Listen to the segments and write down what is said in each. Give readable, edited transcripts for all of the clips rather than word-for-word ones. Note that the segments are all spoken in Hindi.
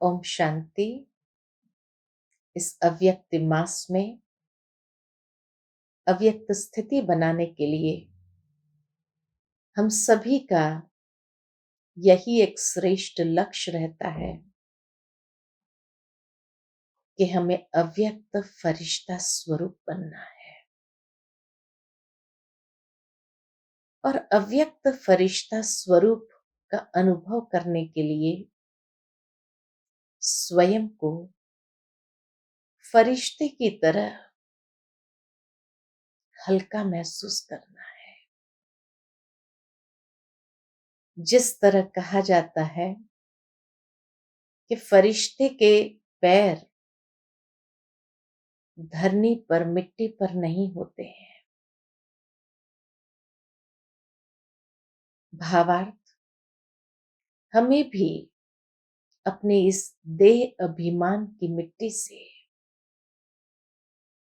ओम शांति। इस अव्यक्त मास में अव्यक्त स्थिति बनाने के लिए हम सभी का यही एक श्रेष्ठ लक्ष्य रहता है कि हमें अव्यक्त फरिश्ता स्वरूप बनना है। और अव्यक्त फरिश्ता स्वरूप का अनुभव करने के लिए स्वयं को फरिश्ते की तरह हल्का महसूस करना है। जिस तरह कहा जाता है कि फरिश्ते के पैर धरनी पर, मिट्टी पर नहीं होते हैं। भावार्थ, हमें भी अपने इस देह अभिमान की मिट्टी से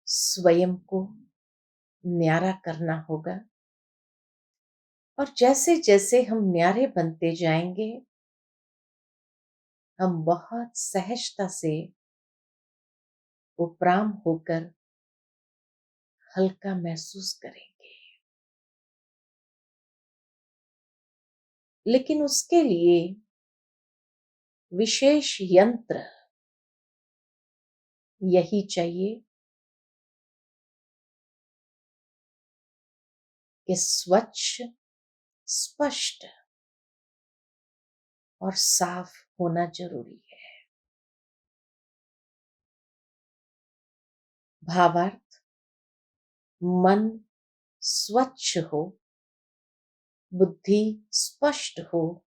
स्वयं को न्यारा करना होगा। और जैसे जैसे हम न्यारे बनते जाएंगे, हम बहुत सहजता से उपराम होकर हल्का महसूस करेंगे। लेकिन उसके लिए विशेष यंत्र यही चाहिए कि स्वच्छ, स्पष्ट और साफ होना जरूरी है। भावार्थ, मन स्वच्छ हो, बुद्धि स्पष्ट हो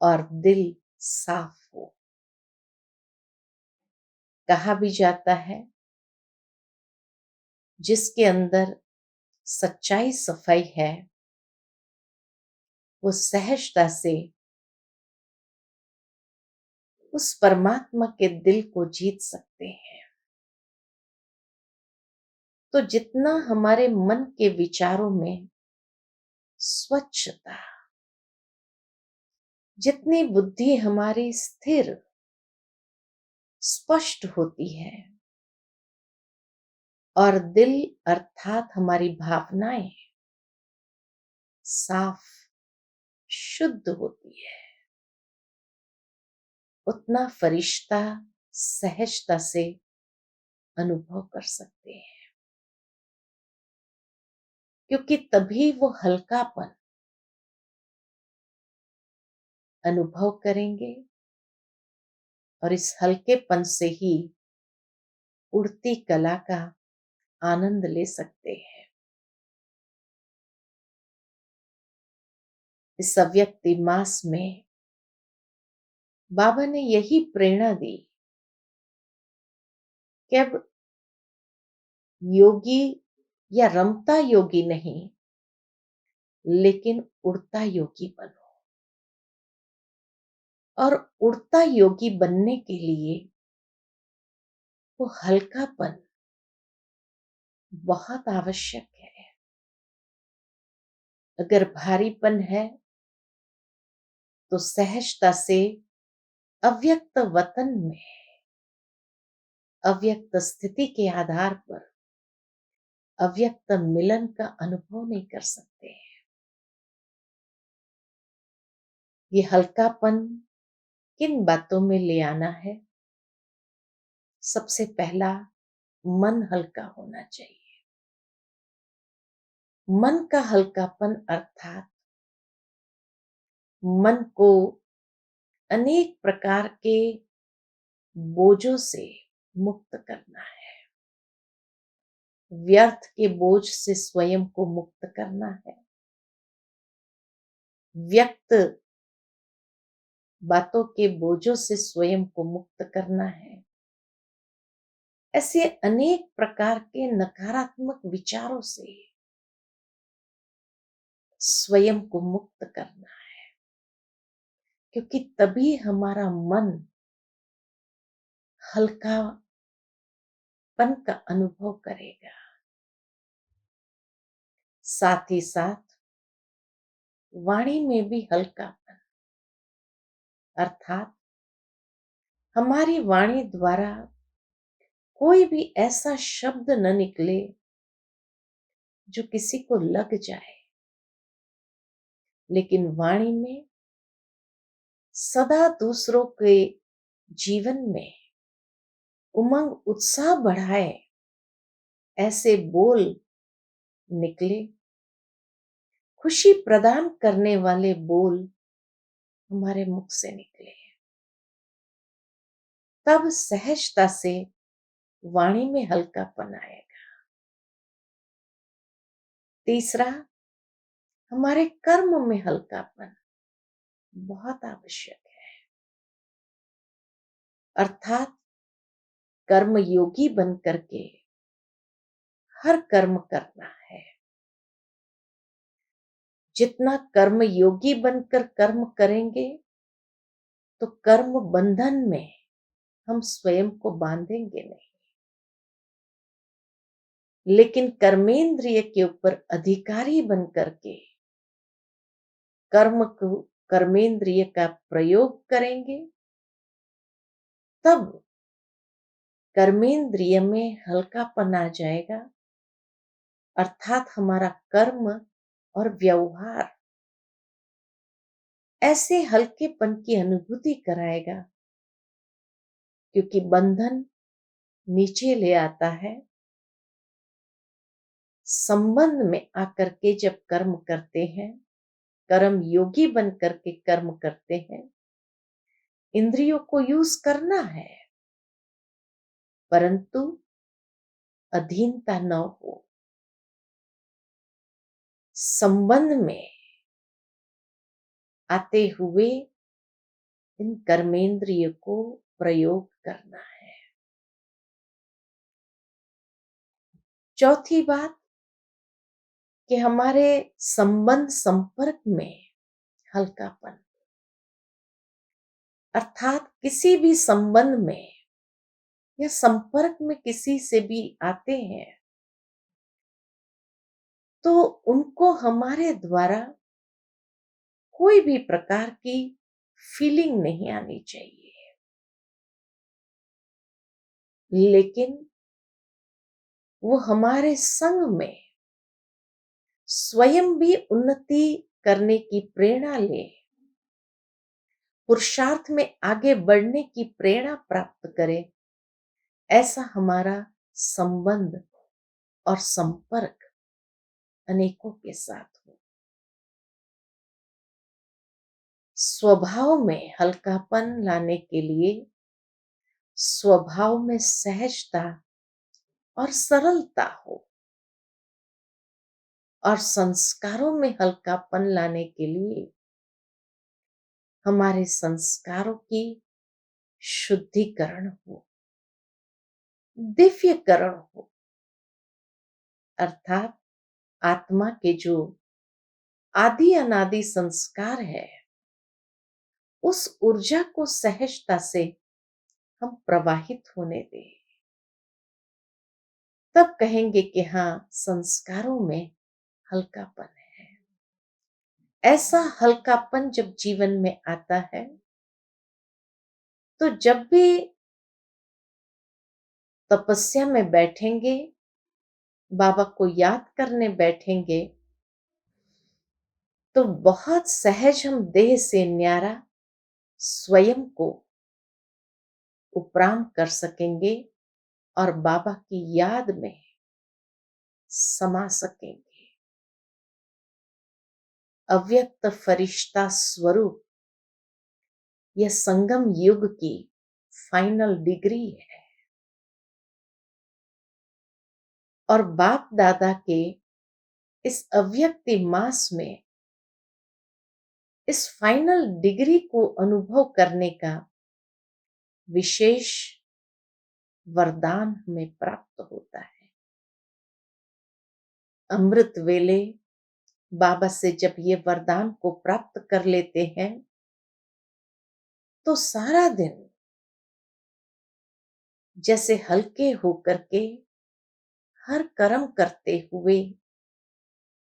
और दिल साफ हो। कहा भी जाता है, जिसके अंदर सच्चाई, सफाई है, वो सहजता से उस परमात्मा के दिल को जीत सकते हैं। तो जितना हमारे मन के विचारों में स्वच्छता, जितनी बुद्धि हमारी स्थिर, स्पष्ट होती है और दिल अर्थात हमारी भावनाएं साफ, शुद्ध होती है, उतना फरिश्ता सहजता से अनुभव कर सकते हैं। क्योंकि तभी वो हल्कापन अनुभव करेंगे और इस हल्केपन से ही उड़ती कला का आनंद ले सकते हैं। इस अव्यक्ति मास में बाबा ने यही प्रेरणा दी कि अब योगी या रमता योगी नहीं, लेकिन उड़ता योगी बनो। और उड़ता योगी बनने के लिए वो हल्कापन बहुत आवश्यक है। अगर भारीपन है तो सहजता से अव्यक्त वतन में, अव्यक्त स्थिति के आधार पर अव्यक्त मिलन का अनुभव नहीं कर सकते हैं। ये हल्कापन किन बातों में ले आना है? सबसे पहला, मन हल्का होना चाहिए। मन का हल्कापन अर्थात मन को अनेक प्रकार के बोझों से मुक्त करना है। व्यर्थ के बोझ से स्वयं को मुक्त करना है। व्यक्त बातों के बोझों से स्वयं को मुक्त करना है। ऐसे अनेक प्रकार के नकारात्मक विचारों से स्वयं को मुक्त करना है। क्योंकि तभी हमारा मन हल्कापन का अनुभव करेगा। साथ ही साथ वाणी में भी हल्कापन, अर्थात हमारी वाणी द्वारा कोई भी ऐसा शब्द न निकले जो किसी को लग जाए, लेकिन वाणी में सदा दूसरों के जीवन में उमंग उत्साह बढ़ाए ऐसे बोल निकले। खुशी प्रदान करने वाले बोल हमारे मुख से निकले, तब सहजता से वाणी में हल्कापन आएगा। तीसरा, हमारे कर्म में हल्कापन बहुत आवश्यक है। अर्थात कर्म योगी बन करके हर कर्म करना है। जितना कर्म योगी बनकर कर्म करेंगे तो कर्म बंधन में हम स्वयं को बांधेंगे नहीं, लेकिन कर्मेंद्रिय के ऊपर अधिकारी बन करके कर्मेंद्रिय का प्रयोग करेंगे, तब कर्मेंद्रिय में हल्कापन आ जाएगा। अर्थात हमारा कर्म और व्यवहार ऐसे हल्केपन की अनुभूति कराएगा, क्योंकि बंधन नीचे ले आता है। संबंध में आकर के जब कर्म करते हैं, कर्म योगी बन करके कर्म करते हैं, इंद्रियों को यूज करना है, परंतु अधीनता न हो। संबंध में आते हुए इन कर्मेंद्रिय को प्रयोग करना है। चौथी बात कि हमारे संबंध संपर्क में हल्कापन, अर्थात किसी भी संबंध में या संपर्क में किसी से भी आते हैं तो उनको हमारे द्वारा कोई भी प्रकार की फीलिंग नहीं आनी चाहिए, लेकिन वो हमारे संग में स्वयं भी उन्नति करने की प्रेरणा ले, पुरुषार्थ में आगे बढ़ने की प्रेरणा प्राप्त करे। ऐसा हमारा संबंध और संपर्क अनेकों के साथ हो। स्वभाव में हल्कापन लाने के लिए स्वभाव में सहजता और सरलता हो, और संस्कारों में हल्कापन लाने के लिए हमारे संस्कारों की शुद्धिकरण हो, दिव्यकरण हो। अर्थात आत्मा के जो आदि अनादि संस्कार है, उस ऊर्जा को सहजता से हम प्रवाहित होने दें, तब कहेंगे कि हाँ, संस्कारों में हल्कापन है। ऐसा हल्कापन जब जीवन में आता है तो जब भी तपस्या में बैठेंगे, बाबा को याद करने बैठेंगे, तो बहुत सहज हम देह से न्यारा स्वयं को उपराम कर सकेंगे और बाबा की याद में समा सकेंगे। अव्यक्त फरिश्ता स्वरूप यह संगम युग की फाइनल डिग्री है, और बाप दादा के इस अव्यक्ति मास में इस फाइनल डिग्री को अनुभव करने का विशेष वरदान हमें प्राप्त होता है। अमृत वेले बाबा से जब ये वरदान को प्राप्त कर लेते हैं तो सारा दिन जैसे हल्के होकर के हर कर्म करते हुए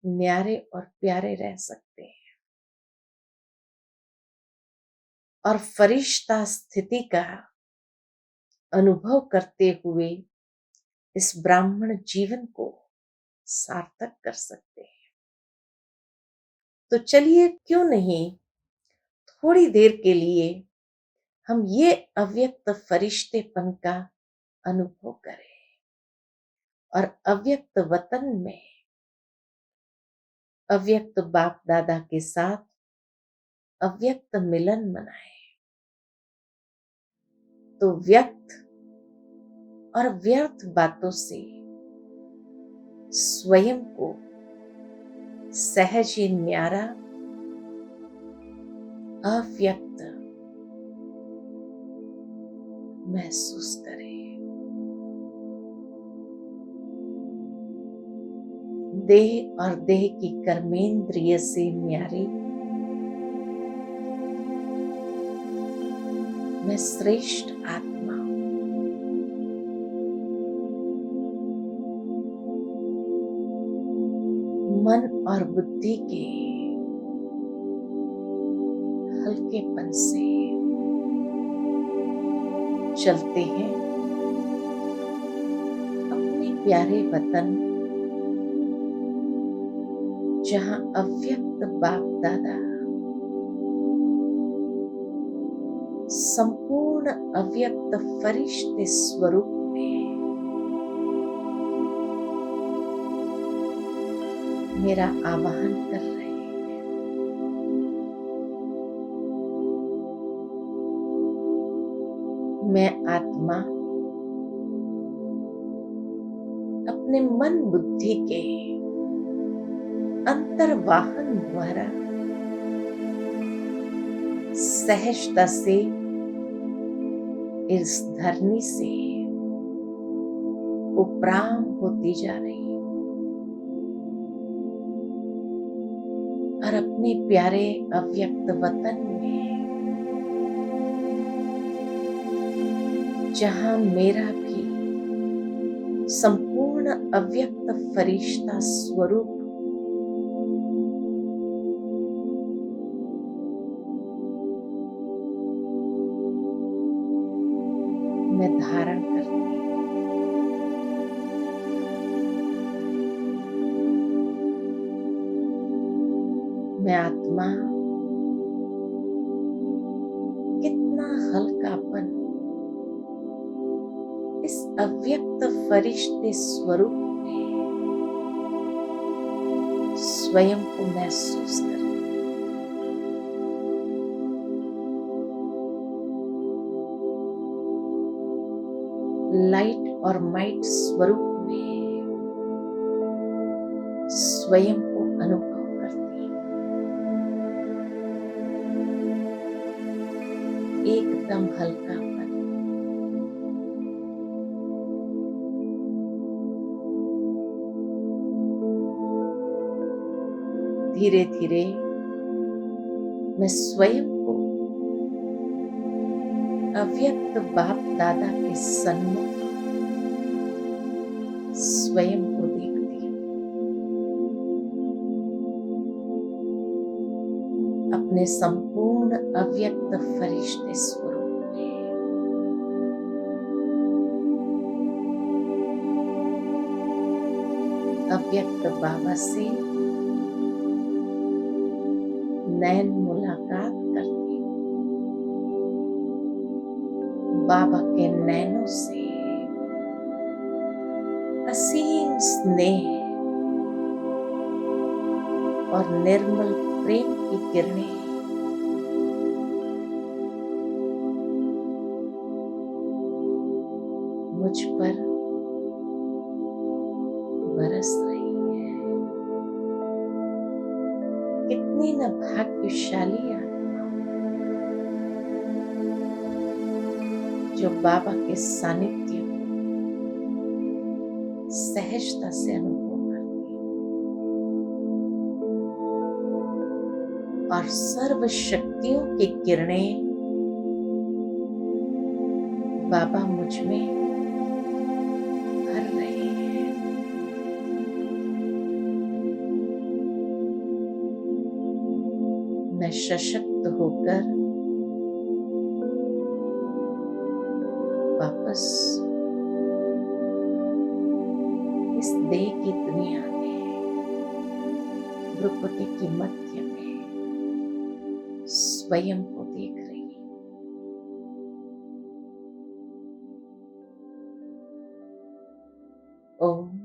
न्यारे और प्यारे रह सकते हैं, और फरिश्ता स्थिति का अनुभव करते हुए इस ब्राह्मण जीवन को सार्थक कर सकते हैं। तो चलिए क्यों नहीं थोड़ी देर के लिए हम ये अव्यक्त फरिश्तेपन का अनुभव करें और अव्यक्त वतन में अव्यक्त बाप दादा के साथ अव्यक्त मिलन मनाएं। तो व्यक्त और व्यर्थ बातों से स्वयं को सहज ही न्यारा अव्यक्त महसूस करें। देह और देह की कर्मेंद्रिय से न्यारी मैं श्रेष्ठ आत्मा मन और बुद्धि के हल्केपन से चलते हैं अपने प्यारे वतन जहां अव्यक्त बाप दादा संपूर्ण अव्यक्त फरिश्ते स्वरूप में मेरा आवाहन कर रहे हैं। मैं आत्मा अपने मन बुद्धि के अंतर्वाहन द्वारा सहजता से इस धरनी से उपराम होती जा रही हूं और अपने प्यारे अव्यक्त वतन में जहां मेरा भी संपूर्ण अव्यक्त फरिश्ता स्वरूप मैं धारण करती हूं। मैं आत्मा कितना हल्कापन इस अव्यक्त फरिश्ते स्वरूप में स्वयं को महसूस करती हूं। लाइट और माइट स्वरूप में स्वयं को अनुभव करती हूं। एकदम हल्कापन धीरे धीरे मैं स्वयं को अव्यक्त बाप दादा के सन्मुख स्वयं को देखती हूँ। अपने संपूर्ण अव्यक्त फरिश्ते स्वरूप में अव्यक्त बाबा से नैन मुलाकात करती हूँ। बाबा के नैनों से असीम स्नेह और निर्मल प्रेम की किरणें मुझ पर बरस रही है। कितनी न भाग्यशाली आत्मा जो बाबा के सानिध्य को सहजता से अनुभव करती है और सर्व शक्तियों की किरणें बाबा मुझ में भर रहे हैं। मैं सशक्त होकर वापस इस देह की दुनिया में भ्रुकुटी की मध्य में स्वयं को देख रही है। ओम